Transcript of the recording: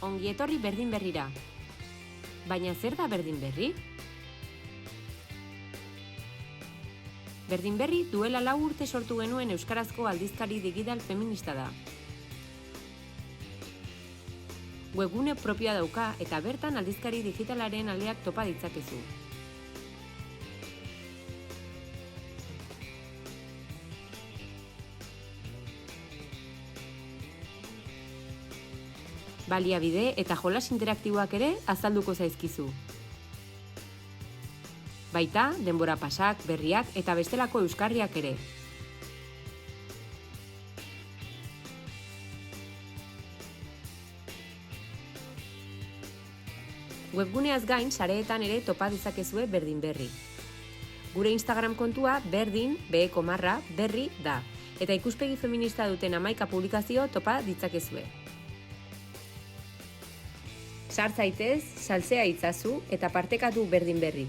ongi etorri Berdin Berrira. Baina zer da Berdin Berri? Berdin Berri duela 4 urte sortu genuen euskarazko aldizkari digital feminista da. Webgune propioa dauka eta bertan aldizkari digitalaren aldeak topa ditzakezu. Baliabide eta jolas interaktiboak ere azalduko zaizkizu. Baita, denbora pasak, berriak eta bestelako euskarriak ere. Webguneaz gain, sareetan ere topa dezakezue Berdin Berri. Gure Instagram kontua berdin, berri da, eta ikuspegi feminista duten 11 publikazio topa ditzakezue. Sar zaitez, saltzea itzazu eta partekatu Berdin Berri.